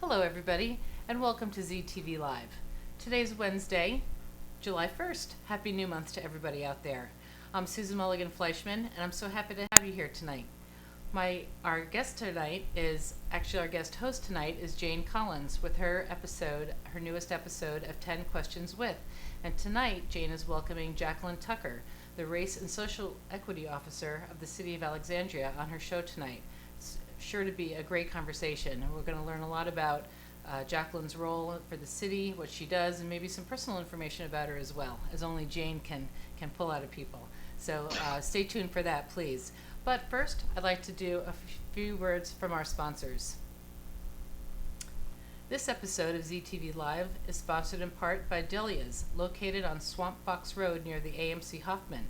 Hello everybody, and welcome to ZTV Live. Today's Wednesday, July 1st. Happy New Month to everybody out there. I'm Susan Mulligan Fleischman, and I'm so happy to have you here tonight. Our guest host tonight is Jane Collins with her newest episode of 10 Questions With. And tonight, Jane is welcoming Jaqueline Tucker, the Race and Social Equity Officer of the City of Alexandria, on her show tonight. It's sure to be a great conversation. We're going to learn a lot about Jaqueline's role for the city, what she does, and maybe some personal information about her as well, as only Jane can pull out of people. So stay tuned for that, please. But first, I'd like to do a few words from our sponsors. This episode of ZTV Live is sponsored in part by Delia's, located on Swamp Fox Road near the AMC Hoffman.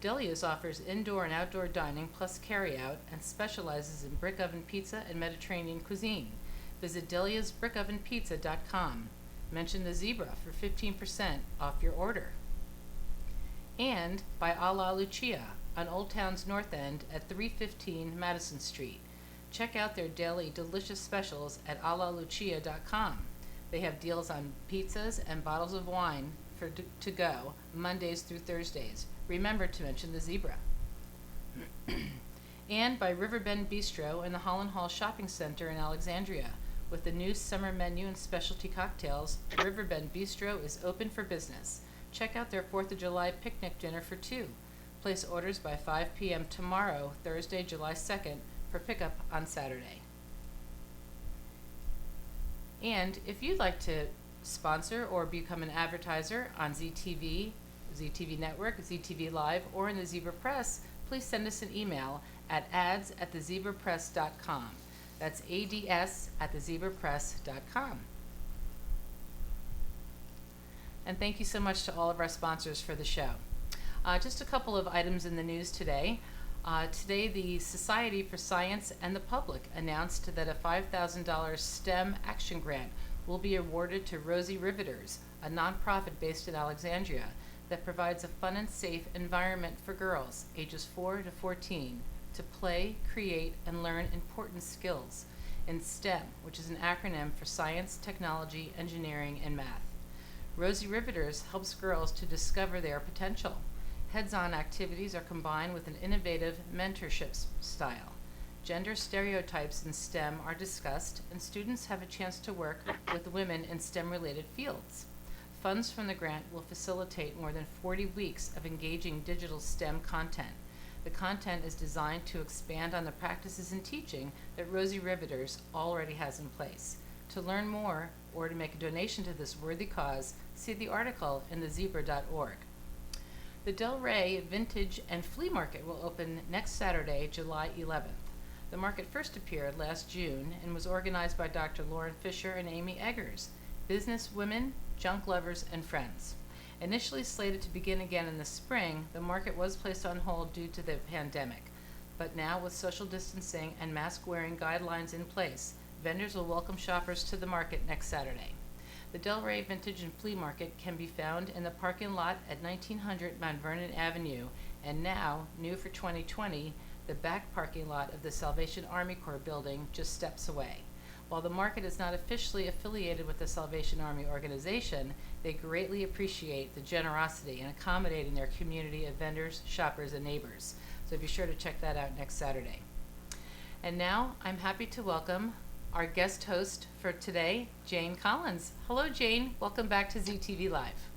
Delia's offers indoor and outdoor dining plus carry-out and specializes in brick oven pizza and Mediterranean cuisine. Visit deliasbrickovenpizza.com. Mention the zebra for 15% off your order. And by A La Lucia on Old Town's North End at 315 Madison Street. Check out their daily delicious specials at alalucia.com. They have deals on pizzas and bottles of wine to go Mondays through Thursdays. Remember to mention the zebra. And by Riverbend Bistro in the Holland Hall Shopping Center in Alexandria. With the new summer menu and specialty cocktails, Riverbend Bistro is open for business. Check out their 4th of July picnic dinner for two. Place orders by 5 p.m. tomorrow, Thursday, July 2nd, for pickup on Saturday. And if you'd like to sponsor or become an advertiser on ZTV Network, ZTV Live, or in the Zebra Press, please send us an email at ads@thezebrapress.com. That's ads@thezebrapress.com. And thank you so much to all of our sponsors for the show. Just a couple of items in the news today. Today, the Society for Science and the Public announced that a $5,000 STEM action grant will be awarded to Rosie Riveters, a nonprofit based in Alexandria that provides a fun and safe environment for girls ages 4 to 14 to play, create, and learn important skills in STEM, which is an acronym for Science, Technology, Engineering, and Math. Rosie Riveters helps girls to discover their potential. Heads-on activities are combined with an innovative mentorship style. Gender stereotypes in STEM are discussed, and students have a chance to work with women in STEM-related fields. Funds from the grant will facilitate more than 40 weeks of engaging digital STEM content. The content is designed to expand on the practices and teaching that Rosie Riveters already has in place. To learn more or to make a donation to this worthy cause, see the article in thezebra.org. The Del Rey Vintage and Flea Market will open next Saturday, July 11th. The market first appeared last June and was organized by Dr. Lauren Fisher and Amy Eggers, business women, junk lovers, and friends. Initially slated to begin again in the spring, the market was placed on hold due to the pandemic. But now, with social distancing and mask-wearing guidelines in place, vendors will welcome shoppers to the market next Saturday. The Del Rey Vintage and Flea Market can be found in the parking lot at 1900 Mount Vernon Avenue, and now, new for 2020, the back parking lot of the Salvation Army Corps building just steps away. While the market is not officially affiliated with the Salvation Army organization, they greatly appreciate the generosity in accommodating their community of vendors, shoppers, and neighbors. So be sure to check that out next Saturday. And now, I'm happy to welcome our guest host for today, Jane Collins. Hello, Jane. Welcome back to ZTV Live.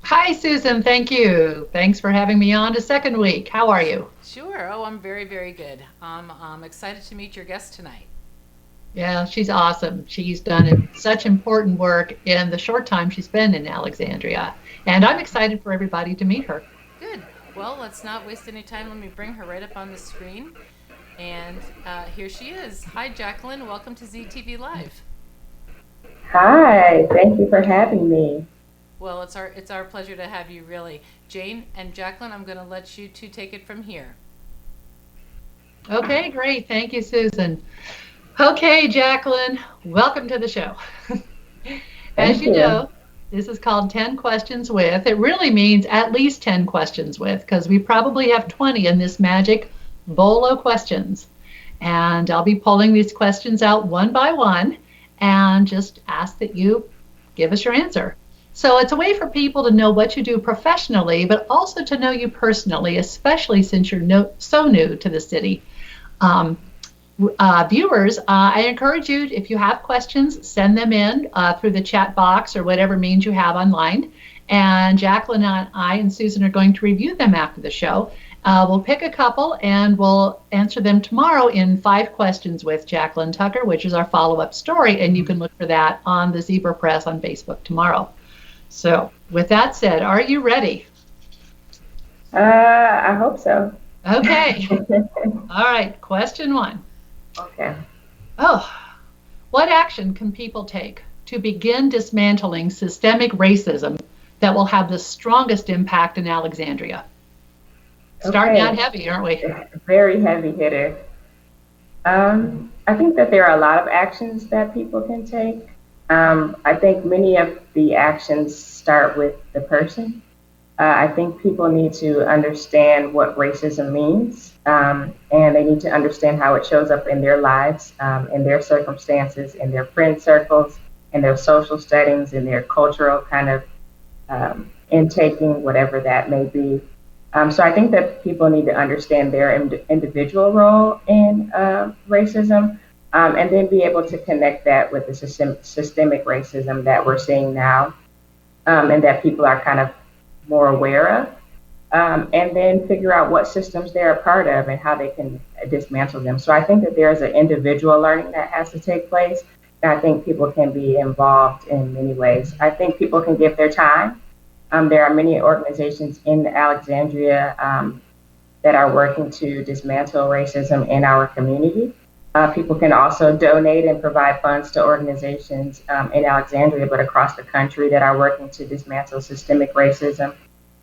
Hi, Susan. Thank you. Thanks for having me on a second week. How are you? Sure. Oh, I'm very, very good. I'm excited to meet your guest tonight. Yeah, she's awesome. She's done such important work in the short time she's been in Alexandria. And I'm excited for everybody to meet her. Good. Well, let's not waste any time. Let me bring her right up on the screen. And here she is. Hi, Jaqueline. Welcome to ZTV Live. Hi. Thank you for having me. Well, it's our pleasure to have you, really. Jane and Jaqueline, I'm going to let you two take it from here. Okay, great. Thank you, Susan. Okay, Jaqueline, welcome to the show. As you know, this is called 10 Questions With. It really means at least 10 questions with, because we probably have 20 in this magic bowl of questions. And I'll be pulling these questions out one by one. and just ask that you give us your answer. So it's a way for people to know what you do professionally, but also to know you personally, especially since you're so new to the city. Viewers, I encourage you, if you have questions, send them in through the chat box or whatever means you have online. And Jaqueline and I and Susan are going to review them after the show. We'll pick a couple and we'll answer them tomorrow in 5 Questions with Jaqueline Tucker, which is our follow-up story. And you can look for that on the Zebra Press on Facebook tomorrow. So with that said, are you ready? I hope so. Okay. All right. Question 1. Okay. Oh, what action can people take to begin dismantling systemic racism that will have the strongest impact in Alexandria? Starting out heavy, aren't we? Very heavy hitter. I think that there are a lot of actions that people can take. I think many of the actions start with the person. I think people need to understand what racism means, and they need to understand how it shows up in their lives, in their circumstances, in their friend circles, in their social settings, in their cultural kind of intaking, whatever that may be. So I think that people need to understand their individual role in racism, and then be able to connect that with the systemic racism that we're seeing now, and that people are kind of more aware of, and then figure out what systems they're a part of and how they can dismantle them. So I think that there's an individual learning that has to take place. And I think people can be involved in many ways. I think people can give their time. There are many organizations in Alexandria that are working to dismantle racism in our community. People can also donate and provide funds to organizations in Alexandria, but across the country that are working to dismantle systemic racism.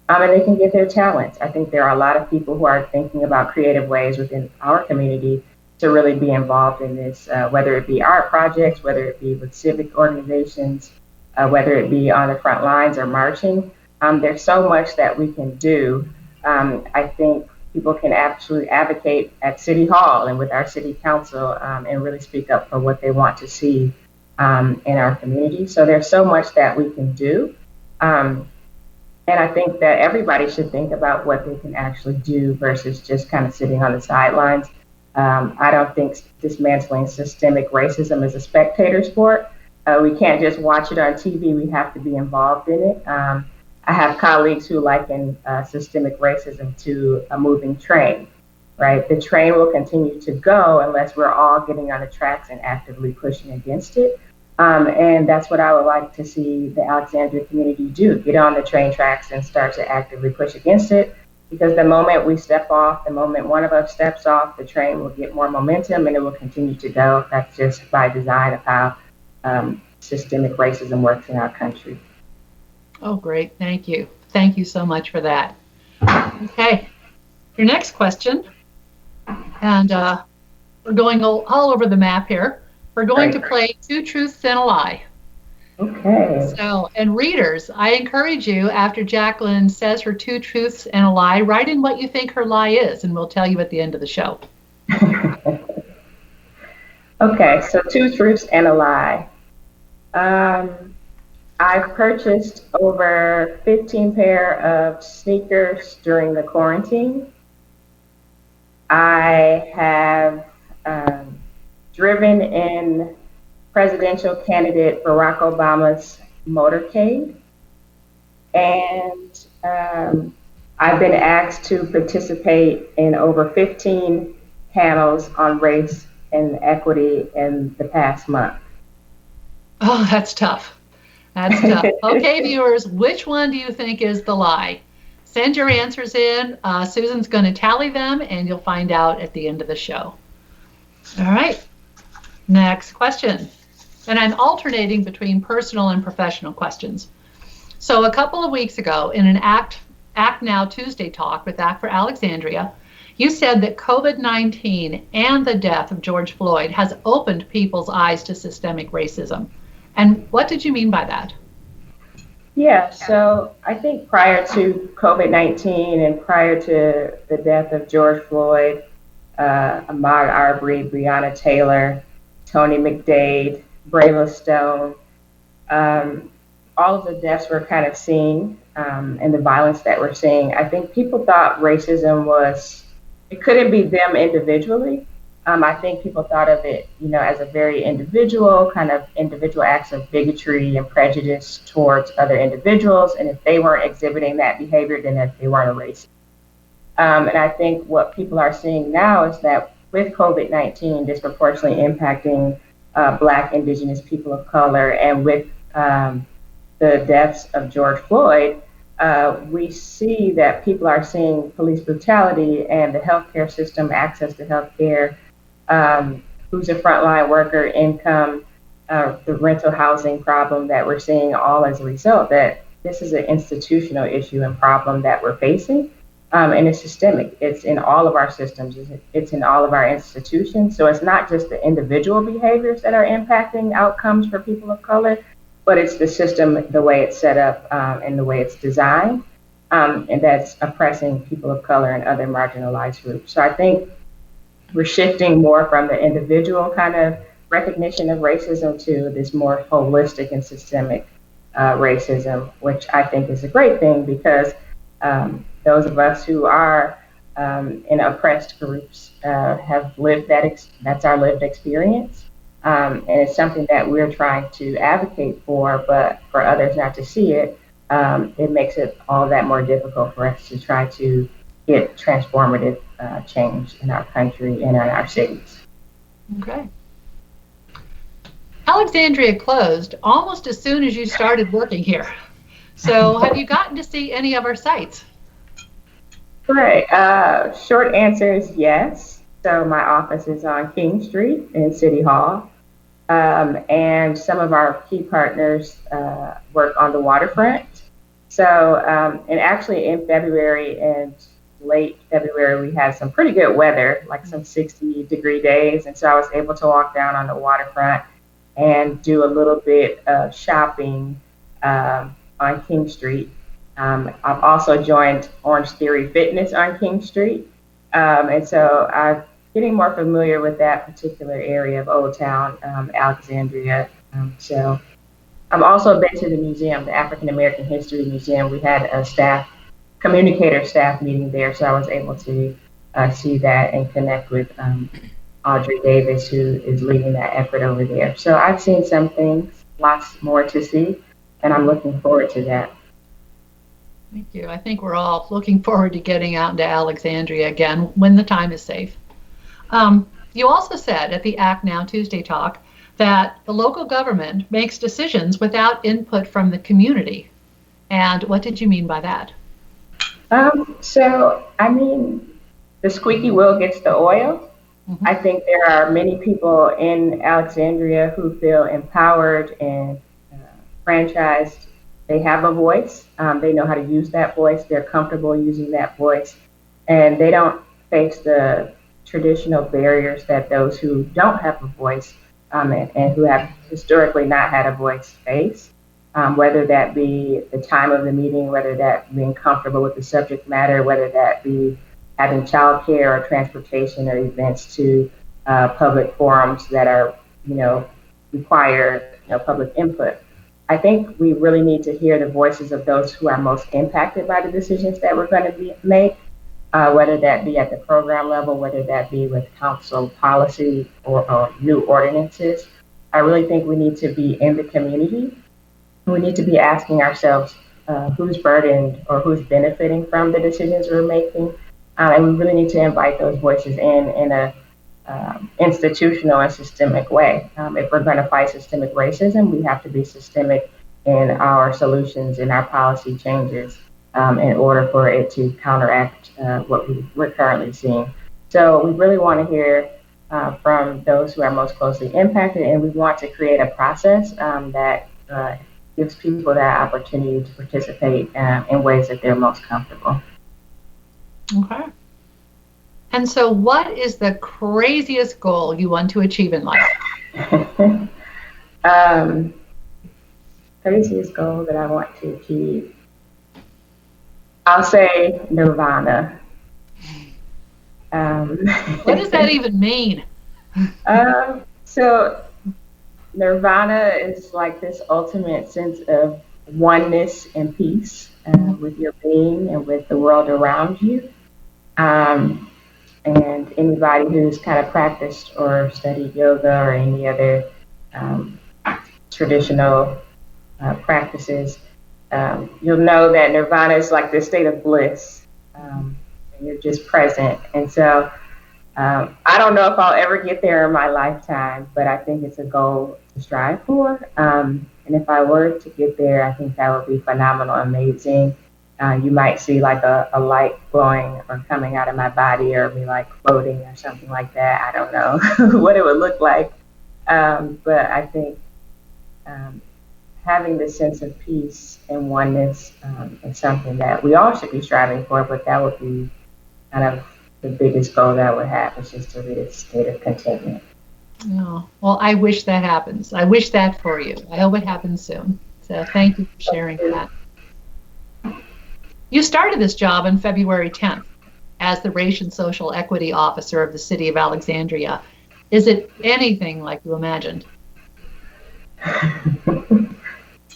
And they can give their talents. I think there are a lot of people who are thinking about creative ways within our community to really be involved in this, whether it be art projects, whether it be with civic organizations, whether it be on the front lines or marching. There's so much that we can do. I think people can actually advocate at City Hall and with our City Council, and really speak up for what they want to see in our community. So there's so much that we can do. And I think that everybody should think about what they can actually do versus just kind of sitting on the sidelines. I don't think dismantling systemic racism is a spectator sport. We can't just watch it on TV. We have to be involved in it. I have colleagues who liken systemic racism to a moving train, right? The train will continue to go unless we're all getting on the tracks and actively pushing against it. And that's what I would like to see the Alexandria community do, get on the train tracks and start to actively push against it. Because the moment we step off, the moment one of us steps off, the train will get more momentum and it will continue to go. That's just by design of how systemic racism works in our country. Oh, great. Thank you. Thank you so much for that. Okay. Your next question, and we're going all over the map here. We're going to play 2 truths and a lie. Okay. So, and readers, I encourage you, after Jaqueline says her 2 truths and a lie, write in what you think her lie is, and we'll tell you at the end of the show. Okay, so 2 truths and a lie. I've purchased over 15 pair of sneakers during the quarantine. I have driven in presidential candidate Barack Obama's motorcade. And I've been asked to participate in over 15 panels on race and equity in the past month. Oh, that's tough. That's tough. Okay, viewers, which one do you think is the lie? Send your answers in. Susan's going to tally them, and you'll find out at the end of the show. All right. Next question. And I'm alternating between personal and professional questions. So a couple of weeks ago, in an Act Now Tuesday talk with Act for Alexandria, you said that COVID-19 and the death of George Floyd has opened people's eyes to systemic racism. And what did you mean by that? Yeah, so I think prior to COVID-19 and prior to the death of George Floyd, Ahmaud Arbery, Breonna Taylor, Tony McDade, Brayla Stone, all of the deaths we're kind of seeing, and the violence that we're seeing, I think people thought racism was, it couldn't be them individually. I think people thought of it, as a very individual, kind of individual acts of bigotry and prejudice towards other individuals. And if they weren't exhibiting that behavior, then that they weren't a racist. And I think what people are seeing now is that with COVID-19 disproportionately impacting Black, Indigenous people of color, and with the deaths of George Floyd, we see that people are seeing police brutality and the healthcare system, access to healthcare, who's a frontline worker, income, the rental housing problem that we're seeing, all as a result that this is an institutional issue and problem that we're facing. And it's systemic. It's in all of our systems. It's in all of our institutions. So it's not just the individual behaviors that are impacting outcomes for people of color, but it's the system, the way it's set up, and the way it's designed, and that's oppressing people of color and other marginalized groups. So I think we're shifting more from the individual kind of recognition of racism to this more holistic and systemic racism, which I think is a great thing because those of us who are in oppressed groups have lived that's our lived experience. And it's something that we're trying to advocate for, but for others not to see it, it makes it all that more difficult for us to try to get transformative change in our country and in our cities. Okay. Alexandria closed almost as soon as you started working here. So have you gotten to see any of our sites? Right. Short answer is yes. So my office is on King Street in City Hall. And some of our key partners work on the waterfront. So, and actually in February and late February, we had some pretty good weather, like some 60-degree days. And so I was able to walk down on the waterfront and do a little bit of shopping on King Street. I've also joined Orange Theory Fitness on King Street. And so I'm getting more familiar with that particular area of Old Town, Alexandria. So I've also been to the museum, the African American History Museum. We had a communicator staff meeting there, so I was able to see that and connect with Audrey Davis, who is leading that effort over there. So I've seen some things, lots more to see, and I'm looking forward to that. Thank you. I think we're all looking forward to getting out into Alexandria again when the time is safe. You also said at the Act Now Tuesday talk that the local government makes decisions without input from the community. And what did you mean by that? So, I mean, the squeaky wheel gets the oil. Mm-hmm. I think there are many people in Alexandria who feel empowered and franchised. They have a voice. They know how to use that voice. They're comfortable using that voice. And they don't face the traditional barriers that those who don't have a voice and who have historically not had a voice face, whether that be the time of the meeting, whether that being comfortable with the subject matter, whether that be having childcare or transportation or events to public forums that are, require public input. I think we really need to hear the voices of those who are most impacted by the decisions that we're going to make, whether that be at the program level, whether that be with council policy or new ordinances. I really think we need to be in the community. We need to be asking ourselves who's burdened or who's benefiting from the decisions we're making. And we really need to invite those voices in a institutional and systemic way. If we're going to fight systemic racism, we have to be systemic in our solutions, in our policy changes, in order for it to counteract what we're currently seeing. So we really want to hear from those who are most closely impacted, and we want to create a process that gives people that opportunity to participate in ways that they're most comfortable. Okay. And so what is the craziest goal you want to achieve in life? Craziest goal that I want to achieve. I'll say nirvana. What does that even mean? So Nirvana is like this ultimate sense of oneness and peace with your being and with the world around you. Um, and anybody who's kind of practiced or studied yoga or any other um, traditional practices, you'll know that nirvana is like this state of bliss. And you're just present. And so I don't know if I'll ever get there in my lifetime, but I think it's a goal to strive for. And if I were to get there, I think that would be phenomenal, amazing. You might see like a light glowing or coming out of my body or me like floating or something like that. I don't know what it would look like. But I think having this sense of peace and oneness is something that we all should be striving for, but that would be kind of the biggest goal that I would have, is just to reach a state of contentment. Oh, well, I wish that happens. I wish that for you. I hope it happens soon. So thank you for sharing that. You started this job on February 10th as the Race and Social Equity Officer of the City of Alexandria. Is it anything like you imagined?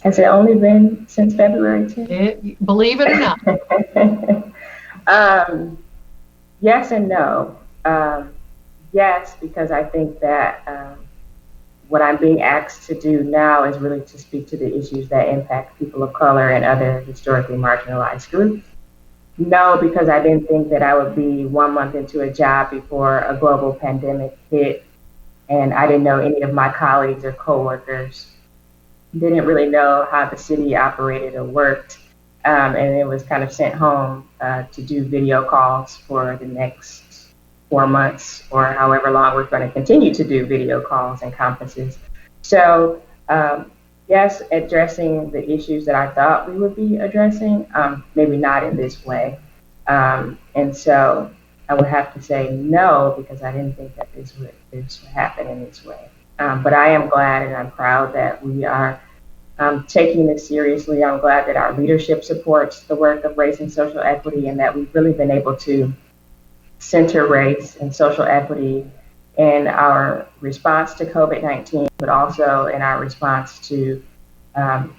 Has it only been since February 10th? Believe it or not. Yes and no. Yes, because I think that what I'm being asked to do now is really to speak to the issues that impact people of color and other historically marginalized groups. No, because I didn't think that I would be 1 month into a job before a global pandemic hit, and I didn't know any of my colleagues or coworkers. Didn't really know how the city operated or worked, and it was kind of sent home to do video calls for the next 4 months or however long we're going to continue to do video calls and conferences. So yes, addressing the issues that I thought we would be addressing, maybe not in this way. And so I would have to say no, because I didn't think that this would happen in this way. But I am glad and I'm proud that we are taking this seriously. I'm glad that our leadership supports the work of race and social equity, and that we've really been able to center race and social equity in our response to COVID-19, but also in our response to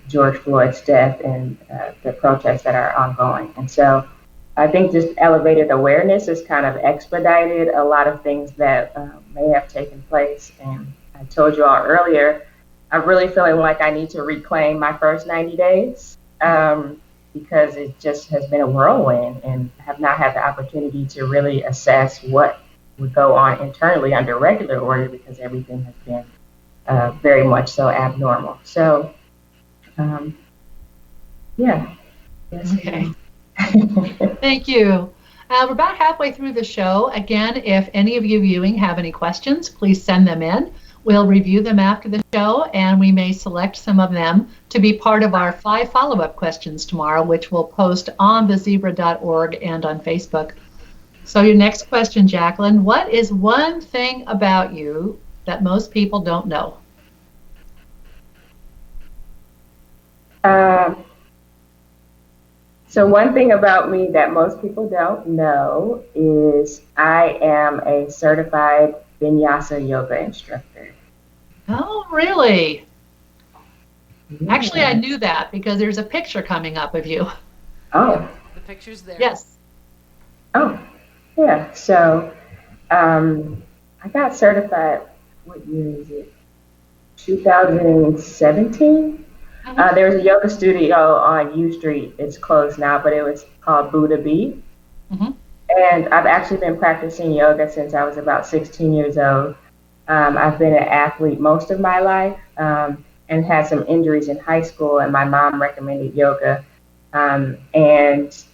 George Floyd's death and the protests that are ongoing. And so I think just elevated awareness has kind of expedited a lot of things that may have taken place. And I told you all earlier, I'm really feeling like I need to reclaim my first 90 days because it just has been a whirlwind, and have not had the opportunity to really assess what would go on internally under regular order, because everything has been very much so abnormal. So, yeah. Yes, okay. Thank you. We're about halfway through the show. Again, if any of you viewing have any questions, please send them in. We'll review them after the show, and we may select some of them to be part of our 5 follow-up questions tomorrow, which we'll post on thezebra.org and on Facebook. So your next question, Jaqueline, what is one thing about you that most people don't know? So one thing about me that most people don't know is I am a certified Vinyasa yoga instructor. Oh, really? Yeah. Actually, I knew that because there's a picture coming up of you. Oh. The picture's there. Yes. Oh, yeah. So I got certified, what year is it? 2017. There was a yoga studio on U Street. It's closed now, but it was called Buddha Bee. Mm-hmm. And I've actually been practicing yoga since I was about 16 years old. I've been an athlete most of my life and had some injuries in high school, and my mom recommended yoga. It's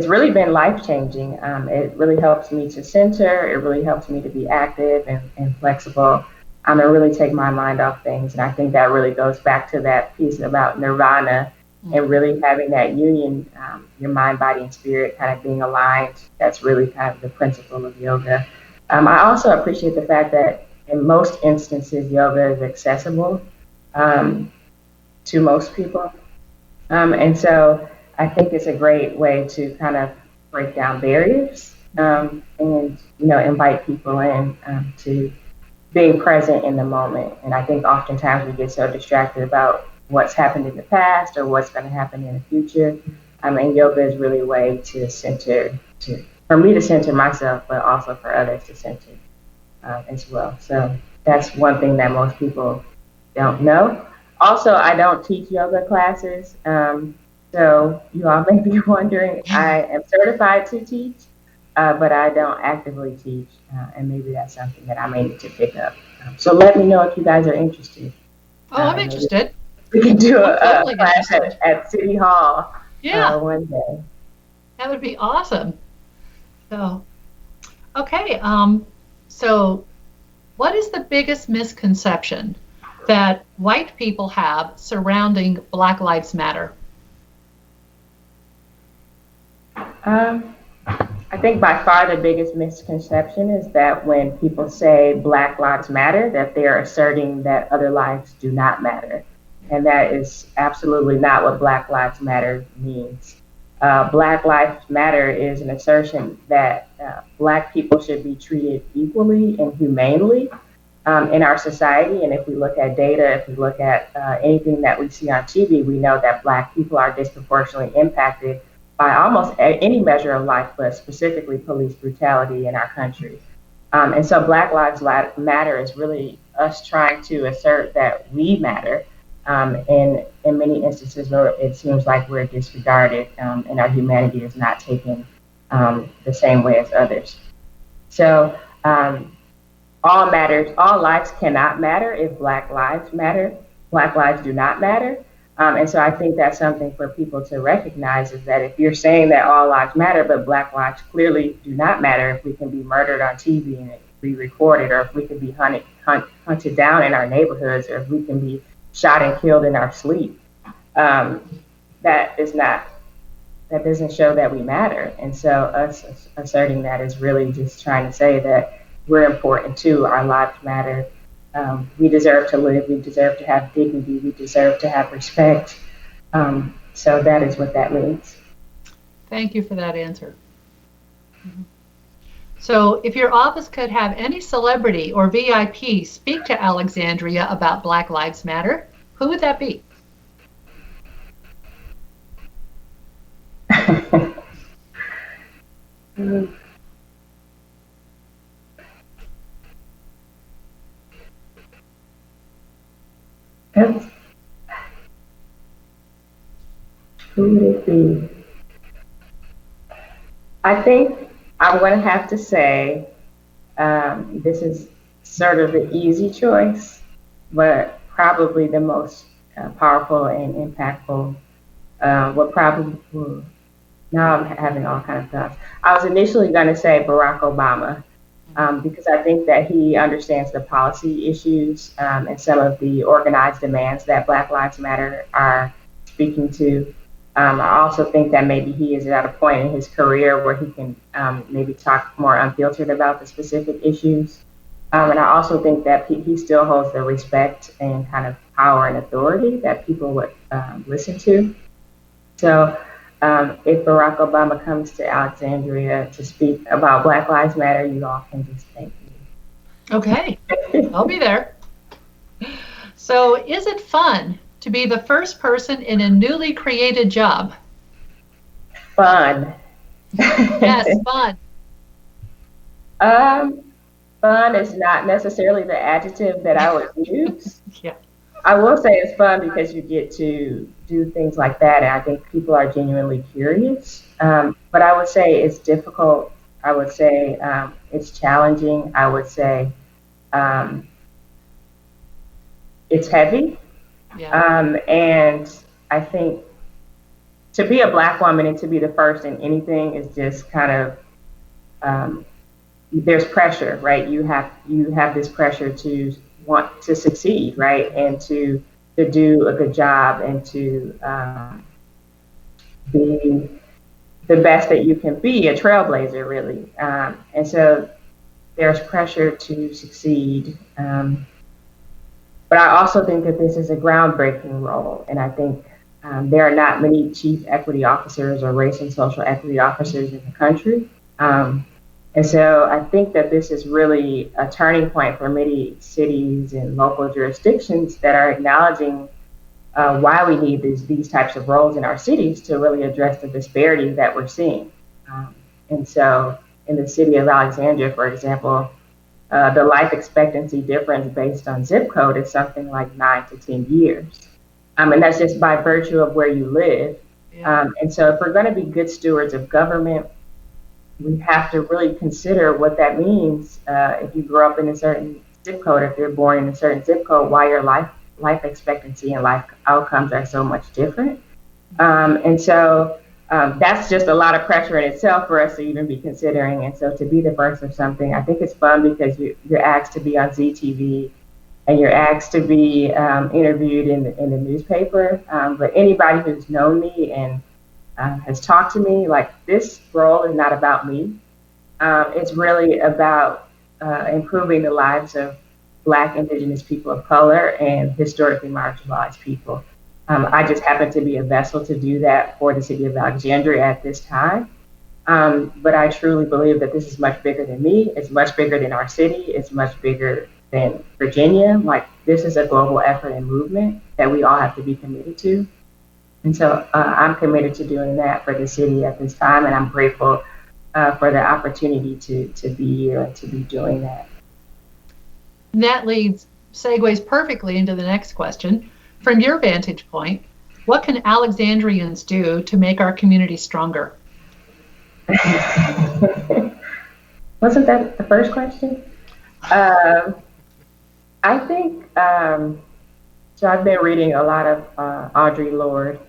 really been life-changing. It really helps me to center. It really helps me to be active and flexible. And really take my mind off things. And I think that really goes back to that piece about nirvana and really having that union, your mind, body, and spirit kind of being aligned. That's really kind of the principle of yoga. I also appreciate the fact that in most instances, yoga is accessible to most people. And so I think it's a great way to kind of break down barriers and, invite people in to being present in the moment. And I think oftentimes we get so distracted about what's happened in the past or what's going to happen in the future. And yoga is really a way to for me to center myself, but also for others to center as well. So that's one thing that most people don't know. Also, I don't teach yoga classes. So you all may be wondering, I am certified to teach, but I don't actively teach. And maybe that's something that I may need to pick up. So let me know if you guys are interested. Oh, I'm interested. We can do a totally class at City Hall one day. That would be awesome. So, okay. So what is the biggest misconception that white people have surrounding Black Lives Matter? I think by far the biggest misconception is that when people say Black Lives Matter, that they're asserting that other lives do not matter. And that is absolutely not what Black Lives Matter means. Black Lives Matter is an assertion that Black people should be treated equally and humanely in our society. And if we look at data, if we look at anything that we see on TV, we know that Black people are disproportionately impacted by almost any measure of life, but specifically police brutality in our country. And so Black Lives Matter is really us trying to assert that we matter. And in many instances where it seems like we're disregarded and our humanity is not taken the same way as others. So all lives cannot matter if Black lives matter. Black lives do not matter. And so I think that's something for people to recognize, is that if you're saying that all lives matter, but Black lives clearly do not matter, if we can be murdered on TV and be recorded, or if we can be hunted down in our neighborhoods, or if we can be shot and killed in our sleep, that doesn't show that we matter. And so us asserting that is really just trying to say that we're important too. Our lives matter. We deserve to live. We deserve to have dignity. We deserve to have respect. So that is what that means. Thank you for that answer. So if your office could have any celebrity or VIP speak to Alexandria about Black Lives Matter, who would that be? Who would it be? I think I'm going to have to say this is sort of the easy choice, but probably the most powerful and impactful. Now I'm having all kinds of thoughts. I was initially going to say Barack Obama, because I think that he understands the policy issues and some of the organized demands that Black Lives Matter are speaking to. I also think that maybe he is at a point in his career where he can maybe talk more unfiltered about the specific issues. And I also think that he still holds the respect and kind of power and authority that people would listen to. So if Barack Obama comes to Alexandria to speak about Black Lives Matter, you all can just thank me. Okay, I'll be there. So is it fun to be the first person in a newly created job? Fun. Yes, fun. Fun is not necessarily the adjective that I would use. Yeah. I will say it's fun because you get to do things like that, and I think people are genuinely curious. But I would say it's difficult. I would say it's challenging. I would say it's heavy. Yeah. And I think to be a Black woman and to be the first in anything is just kind of there's pressure, right? You have this pressure to want to succeed, right, and to do a good job and to be the best that you can be, a trailblazer, really. And so there's pressure to succeed. But I also think that this is a groundbreaking role, and I think there are not many chief equity officers or race and social equity officers in the country. And so I think that this is really a turning point for many cities and local jurisdictions that are acknowledging why we need these types of roles in our cities to really address the disparity that we're seeing. And so in the city of Alexandria, for example, the life expectancy difference based on zip code is something like 9 to 10 years. And that's just by virtue of where you live. Yeah. And so if we're going to be good stewards of government, we have to really consider what that means if you grow up in a certain zip code, if you're born in a certain zip code, why your life expectancy and life outcomes are so much different. And so that's just a lot of pressure in itself for us to even be considering. And so to be the first of something, I think it's fun because you're asked to be on ZTV and you're asked to be interviewed in the newspaper. But anybody who's known me and has talked to me, like, this role is not about me. It's really about improving the lives of Black, Indigenous people of color and historically marginalized people. I just happen to be a vessel to do that for the city of Alexandria at this time. But I truly believe that this is much bigger than me. It's much bigger than our city. It's much bigger than Virginia. Like, this is a global effort and movement that we all have to be committed to. And so I'm committed to doing that for the city at this time, and I'm grateful for the opportunity to be here and to be doing that. And that segues perfectly into the next question. From your vantage point, what can Alexandrians do to make our community stronger? Wasn't that the first question? I think, so I've been reading a lot of Audre Lorde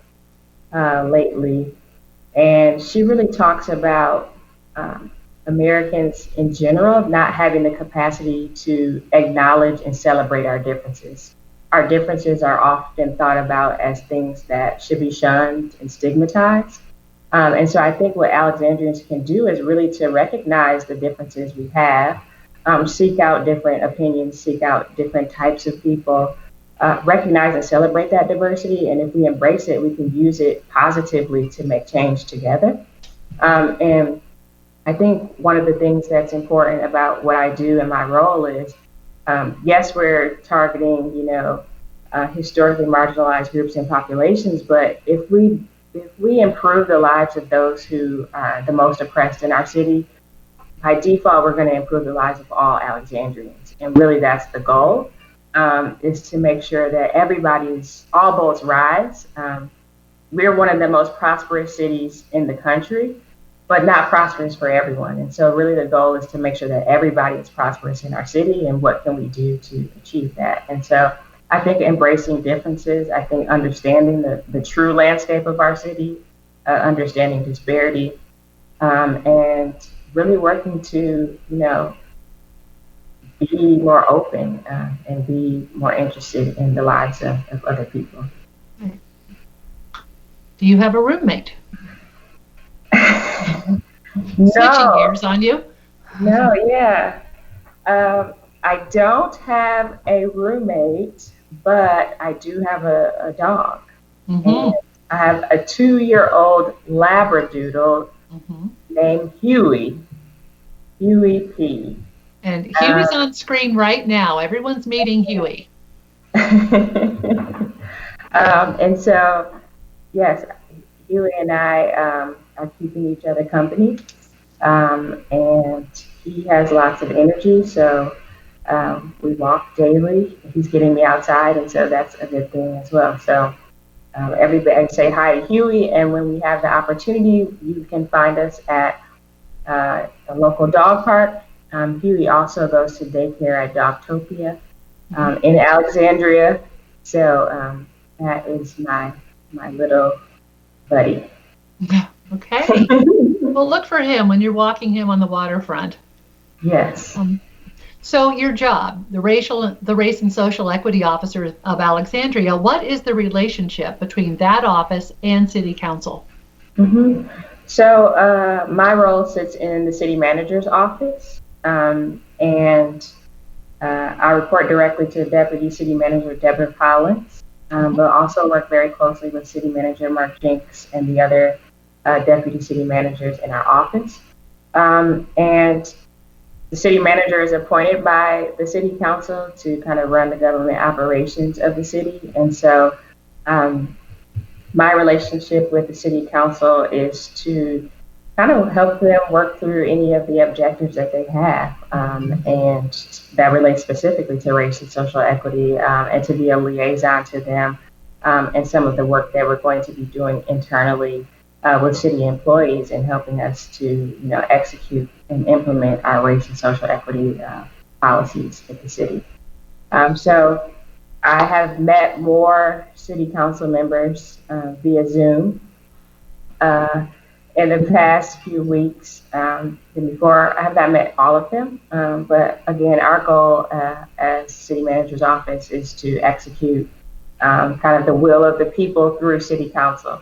lately, and she really talks about Americans in general not having the capacity to acknowledge and celebrate our differences. Our differences are often thought about as things that should be shunned and stigmatized. And so I think what Alexandrians can do is really to recognize the differences we have, seek out different opinions, seek out different types of people, recognize and celebrate that diversity. And if we embrace it, we can use it positively to make change together. And I think one of the things that's important about what I do in my role is, yes, we're targeting, historically marginalized groups and populations, but if we improve the lives of those who are the most oppressed in our city, by default, we're going to improve the lives of all Alexandrians. And really, that's the goal, is to make sure that all boats rise. We're one of the most prosperous cities in the country, but not prosperous for everyone. And so really the goal is to make sure that everybody is prosperous in our city, and what can we do to achieve that? And so I think embracing differences, I think understanding the true landscape of our city, understanding disparity, and really working to, be more open and be more interested in the lives of other people. Do you have a roommate? Switching gears on you. No, yeah. I don't have a roommate, but I do have a dog. Mm-hmm. And I have a 2-year-old Labradoodle named Huey P. And Huey's on screen right now. Everyone's meeting Huey. And so, yes, Huey and I are keeping each other company. And he has lots of energy, so we walk daily. He's getting me outside, and so that's a good thing as well. So everybody say hi to Huey, and when we have the opportunity, you can find us at a local dog park. Huey also goes to daycare at Dogtopia in Alexandria. So that is my little buddy. Okay. Well, look for him when you're walking him on the waterfront. Yes. So your job, the Race and Social Equity Officer of Alexandria, what is the relationship between that office and City Council? Mm-hmm. So my role sits in the city manager's office, and I report directly to Deputy City Manager Deborah Collins, but also work very closely with City Manager Mark Jenks and the other deputy city managers in our office. And the city manager is appointed by the city council to kind of run the government operations of the city. And so my relationship with the city council is to kind of help them work through any of the objectives that they have. And that relates specifically to race and social equity, and to be a liaison to them, and some of the work that we're going to be doing internally with city employees and helping us to, execute and implement our race and social equity policies at the city. So I have met more city council members via Zoom in the past few weeks than before. I have not met all of them, but again, our goal as city manager's office is to execute kind of the will of the people through city council,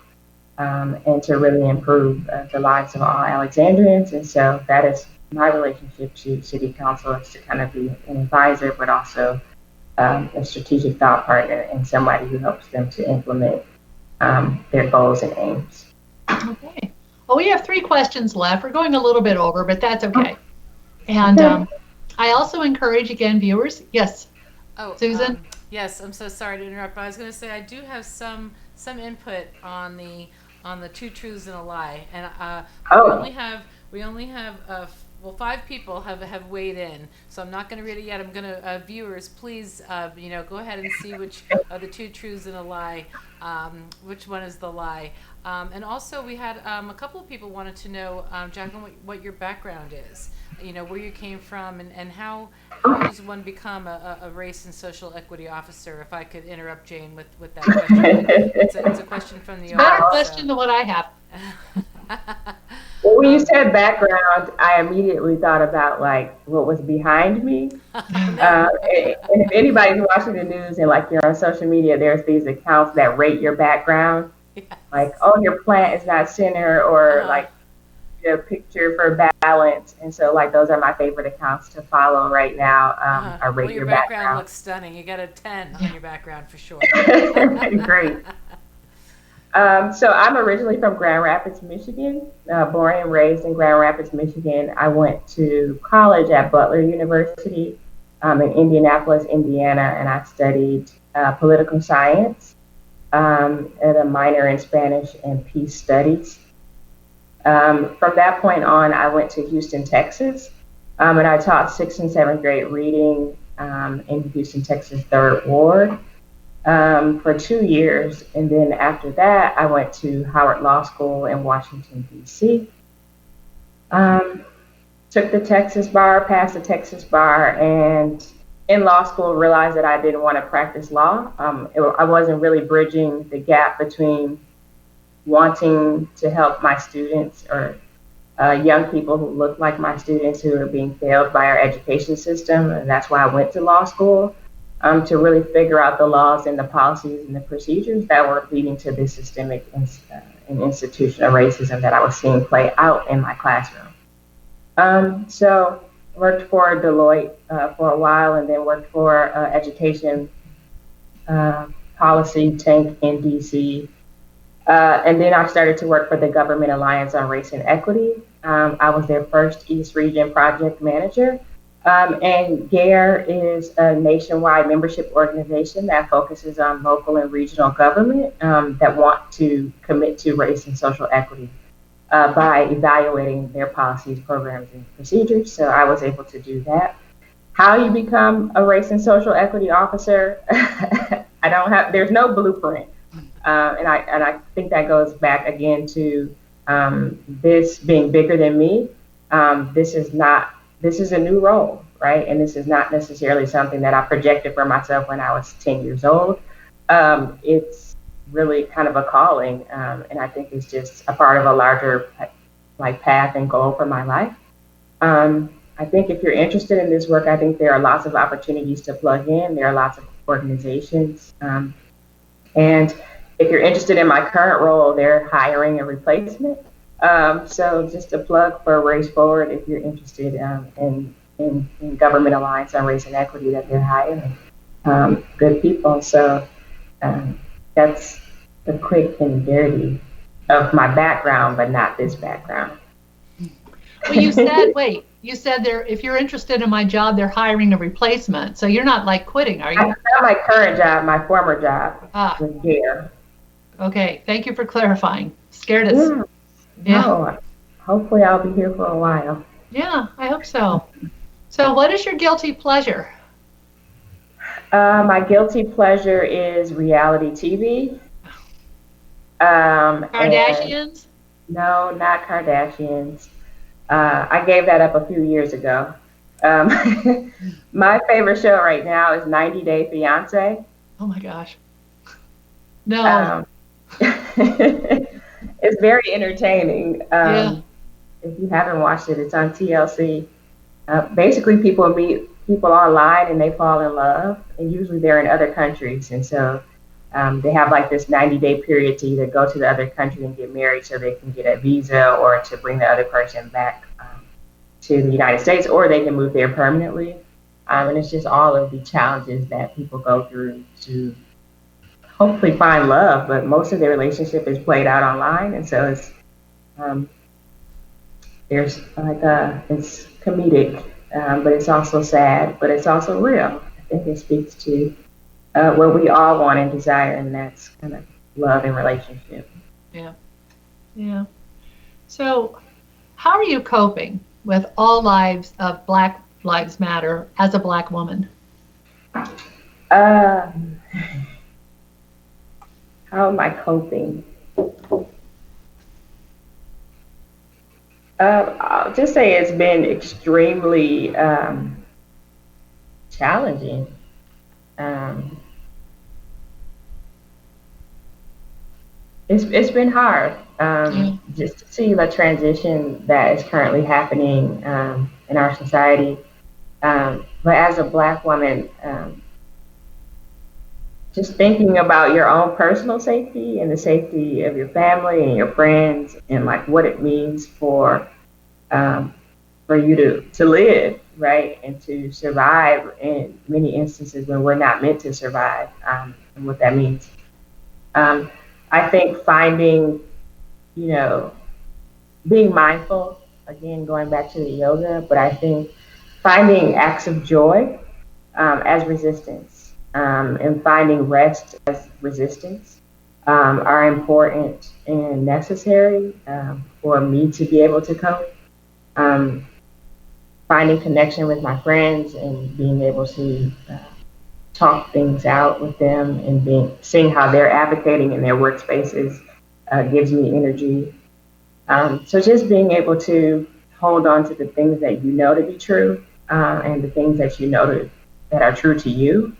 and to really improve the lives of all Alexandrians. And so that is my relationship to city council, is to kind of be an advisor, but also a strategic thought partner and somebody who helps them to implement their goals and aims. Okay. Well, we have 3 questions left. We're going a little bit over, but that's okay. And I also encourage, again, viewers. Yes. Oh, Susan? Yes, I'm so sorry to interrupt, but I was going to say I do have some input on the 2 truths and a lie, and we only have 5 people have weighed in, so I'm not going to read it yet. I'm going to viewers, please, go ahead and see which of the 2 truths and a lie, which one is the lie. And also, we had a couple of people wanted to know, Jacqueline, what your background is. Where you came from, and how does one become a race and social equity officer? If I could interrupt Jane with that question. It's a question from the audience. Better question than what I have. Well, when you said background, I immediately thought about what was behind me. And if anybody's watching the news and you're on social media, there's these accounts that rate your background. Yes. Your plant is not center, or your picture for balance. And so those are my favorite accounts to follow right now. I rate your background looks stunning. You got a 10 on your background for sure. Great. So I'm originally from Grand Rapids, Michigan, born and raised in Grand Rapids, Michigan. I went to college at Butler University in Indianapolis, Indiana, and I studied political science at a minor in Spanish and peace studies. From that point on, I went to Houston, Texas, and I taught 6th and 7th grade reading in Houston, Texas, 3rd Ward. For 2 years, and then after that, I went to Howard Law School in Washington, D.C. Took the Texas bar, passed the Texas bar, and in law school realized that I didn't want to practice law. I wasn't really bridging the gap between wanting to help my students, or young people who look like my students who are being failed by our education system, and that's why I went to law school. To really figure out the laws and the policies and the procedures that were leading to this systemic and institutional racism that I was seeing play out in my classroom. So worked for Deloitte for a while, and then worked for education policy tank in DC. And then I started to work for the Government Alliance on Race and Equity. I was their first East Region project manager. And GARE is a nationwide membership organization that focuses on local and regional government that want to commit to race and social equity by evaluating their policies, programs, and procedures. So I was able to do that. How you become a race and social equity officer, there's no blueprint. And I think that goes back again to this being bigger than me. This is a new role, right? And this is not necessarily something that I projected for myself when I was 10 years old. It's really kind of a calling, and I think it's just a part of a larger path and goal for my life. I think if you're interested in this work, I think there are lots of opportunities to plug in. There are lots of organizations. And if you're interested in my current role, they're hiring a replacement. So just a plug for Race Forward if you're interested in Government Alliance on Race and Equity, that they're hiring good people. So that's the quick and dirty of my background, but not this background. Well, you said if you're interested in my job, they're hiring a replacement. So you're not like quitting, are you? Not my current job, my former job Ah, was there. okay. Thank you for clarifying. Scared us. Yeah, Yeah. no. Hopefully I'll be here for a while. Yeah, I hope so. So what is your guilty pleasure? My guilty pleasure is reality TV. And Kardashians? no, not Kardashians. I gave that up a few years ago. My favorite show right now is 90 Day Fiance. Oh my gosh. No. Um, it's very entertaining. Yeah. If you haven't watched it, it's on TLC. Basically, people meet people online and they fall in love, and usually they're in other countries, and so they have like this 90-day period to either go to the other country and get married so they can get a visa, or to bring the other person back to the United States, or they can move there permanently. And it's just all of the challenges that people go through to hopefully find love, but most of their relationship is played out online, and so um, there's like it's comedic, but it's also sad, but it's also real. I think it speaks to what we all want and desire, and that's kind of love and relationship. Yeah. Yeah. So how are you coping with all lives of Black Lives Matter as a Black woman? Uh, how am I coping? I'll just say it's been extremely challenging. Um, it's been hard just to see the transition that is currently happening in our society. But as a Black woman, just thinking about your own personal safety and the safety of your family and your friends, and like what it means for you to live, right, and to survive in many instances when we're not meant to survive, and what that means. I think finding, being mindful, again, going back to the yoga, but I think finding acts of joy as resistance, and finding rest as resistance are important and necessary for me to be able to cope. Finding connection with my friends and being able to talk things out with them, and seeing how they're advocating in their workspaces gives me energy. So just being able to hold on to the things that you know to be true, and the things that you know that are true to you,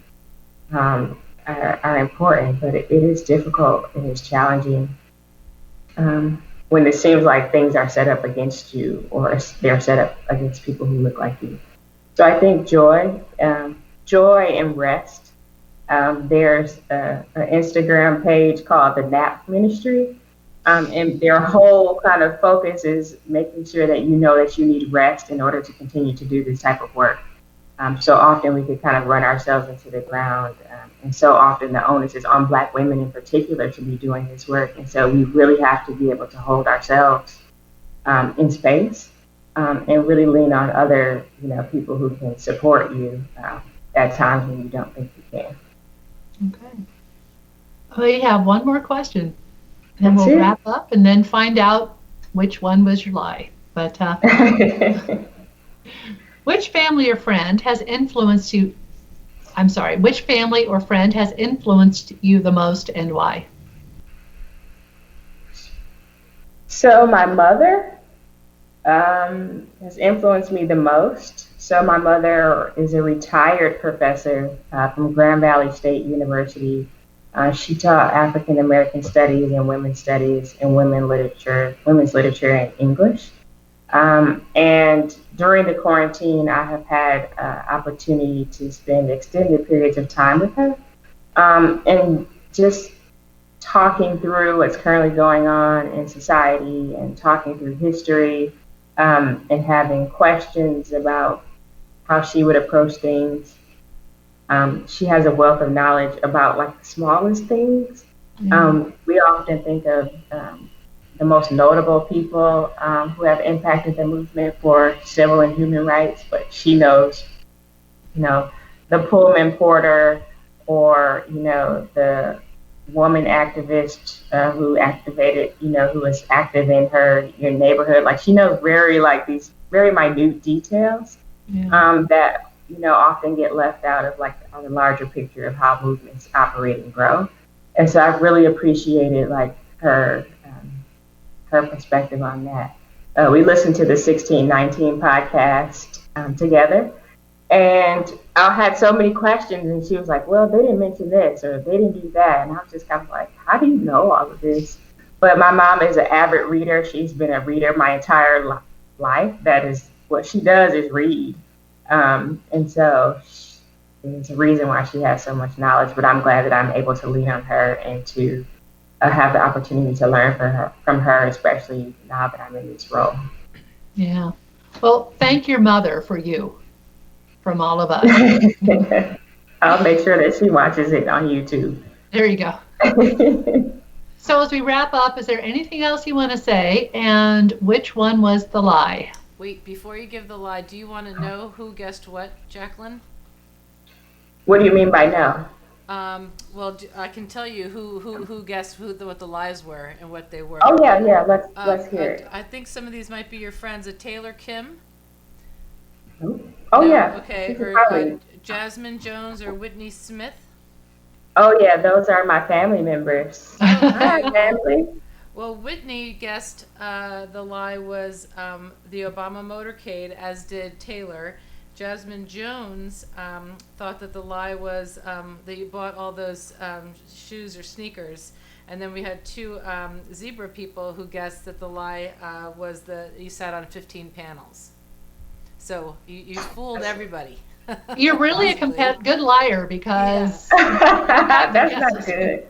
are important, but it is difficult and it's challenging when it seems like things are set up against you, or they're set up against people who look like you. So I think joy and rest. There's an Instagram page called the Nap Ministry, and their whole kind of focus is making sure that you know that you need rest in order to continue to do this type of work. So often we could kind of run ourselves into the ground, and so often the onus is on Black women in particular to be doing this work, and so we really have to be able to hold ourselves in space, and really lean on other people who can support you at times when you don't think you can. Okay. We have one more question, and That's we'll it. wrap up and then find out which one was your lie. But which family or friend has influenced you? I'm sorry, which family or friend has influenced you the most, and why? So my mother has influenced me the most. So my mother is a retired professor from Grand Valley State University. She taught African American studies and women's studies and women's literature and English. And during the quarantine, I have had opportunity to spend extended periods of time with her, and just talking through what's currently going on in society, and talking through history, and having questions about how she would approach things. She has a wealth of knowledge about like the smallest things. We often think of the most notable people who have impacted the movement for civil and human rights, but she knows, you know, the Pullman porter or, you know, the woman activist who activated, you know, who was active in your neighborhood. Like she knows these very minute details that, you know, often get left out of like on the larger picture of how movements operate and grow. And so I've really appreciated like her perspective on that. We listened to the 1619 podcast together, and I had so many questions, and she was like, well, they didn't mention this or they didn't do that. And I was just kind of like, how do you know all of this? But my mom is an avid reader. She's been a reader my entire life. That is what she does, is read. And so there's a reason why she has so much knowledge, but I'm glad that I'm able to lean on her and to have the opportunity to learn from her, especially now that I'm in this role. Yeah. Well, thank your mother for you, from all of us. I'll make sure that she watches it on YouTube. There you go. So as we wrap up, is there anything else you want to say? And which one was the lie? Wait, before you give the lie, do you want to know who guessed what, Jaqueline? What do you mean by no? Well, I can tell you who guessed what the lies were and what they were. Oh yeah. Let's hear it. I think some of these might be your friends. Taylor Kim. Oh No? yeah. Okay. Or Probably. Jasmine Jones or Whitney Smith. Oh yeah, those are my family members. Hi, family. Well, Whitney guessed the lie was the Obama motorcade, as did Taylor. Jasmine Jones thought that the lie was that you bought all those shoes or sneakers. And then we had two zebra people who guessed that the lie was that you sat on 15 panels. So you fooled everybody. You're really a good liar, because That's not good.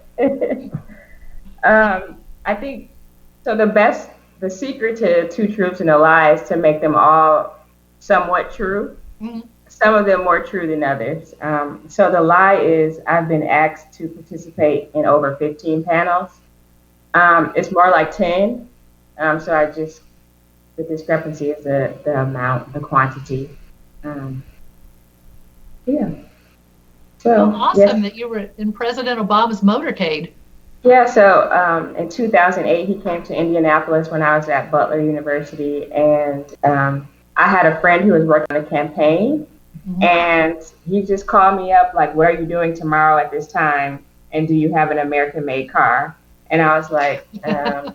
I think so. The secret to two truths and a lie is to make them all somewhat true. Mm-hmm. Some of them more true than others. So the lie is I've been asked to participate in over 15 panels. It's more like 10. So the discrepancy is the amount, the quantity. Yeah. So well, awesome that you were in President Obama's motorcade. Yeah, so in 2008, he came to Indianapolis when I was at Butler University, and I had a friend who was working on a campaign, and he just called me up, like, what are you doing tomorrow at this time, and do you have an American-made car? And I was like, I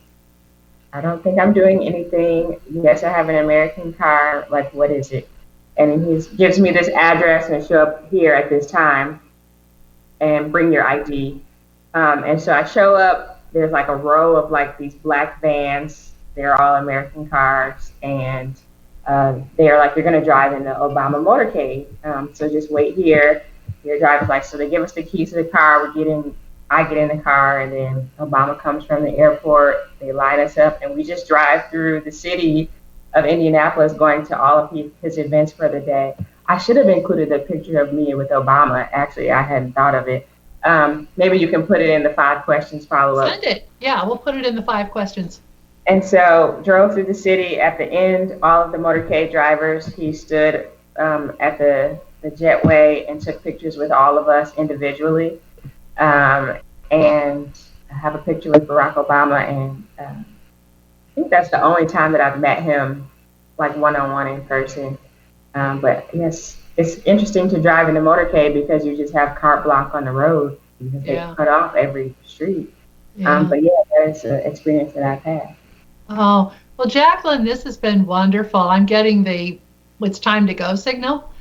don't think I'm doing anything. Yes, I have an American car. Like, what is it? And he gives me this address and show up here at this time and bring your ID. And so I show up, there's like a row of like these black vans. They're all American cars. And they're like, you're going to drive in the Obama motorcade. So just wait here. Your driver's like, so they give us the keys to the car. I get in the car, and then Obama comes from the airport. They line us up, and we just drive through the city of Indianapolis, going to all of his events for the day. I should have included a picture of me with Obama. Actually, I hadn't thought of it. Maybe you can put it in the 5 questions follow-up. Send it. Yeah, we'll put it in the 5 questions. And so drove through the city. At the end, all of the motorcade drivers, he stood at the jetway and took pictures with all of us individually. And I have a picture with Barack Obama, and I think that's the only time that I've met him like one-on-one in person. But yes, it's interesting to drive in a motorcade because you just have carte blanche on the road because they cut off every street. But yeah, that's an experience that I've had. Oh, well, Jaqueline, this has been wonderful. I'm getting the it's time to go signal.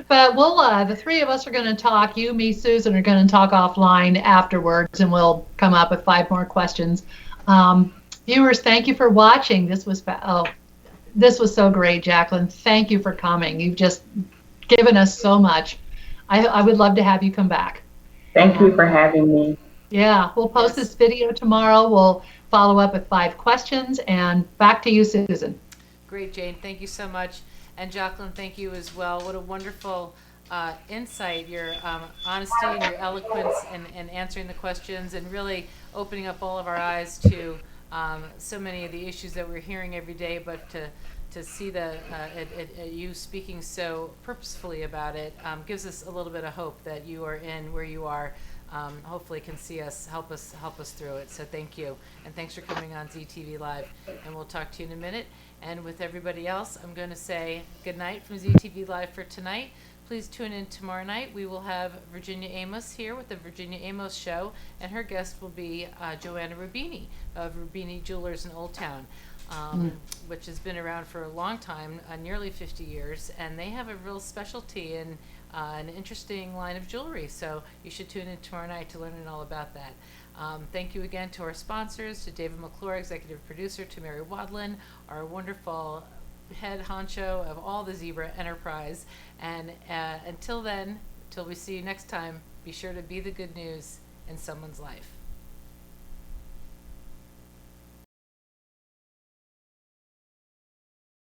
But we'll, the 3 of us are going to talk. You, me, Susan are going to talk offline afterwards, and we'll come up with 5 more questions. Viewers, thank you for watching. This was so great, Jaqueline. Thank you for coming. You've just given us so much. I would love to have you come back. Thank you for having me. Yeah, we'll post this video tomorrow. We'll follow up with 5 questions, and back to you, Susan. Great, Jane. Thank you so much. And Jaqueline, thank you as well. What a wonderful insight, your honesty, and your eloquence, and answering the questions, and really opening up all of our eyes to so many of the issues that we're hearing every day, but to see you speaking so purposefully about it gives us a little bit of hope that you are in where you are. Hopefully can see us, help us through it. So thank you, and thanks for coming on ZTV Live. And we'll talk to you in a minute. And with everybody else, I'm going to say good night from ZTV Live for tonight. Please tune in tomorrow night. We will have Virginia Amos here with the Virginia Amos Show, and her guest will be Joanna Rubini of Rubini Jewelers in Old Town, which has been around for a long time, nearly 50 years, and they have a real specialty in an interesting line of jewelry. So you should tune in tomorrow night to learn all about that. Thank you again to our sponsors, to David McClure, executive producer, to Mary Wadlin, our wonderful head honcho of all the Zebra Enterprise. And until then, till we see you next time, be sure to be the good news in someone's life.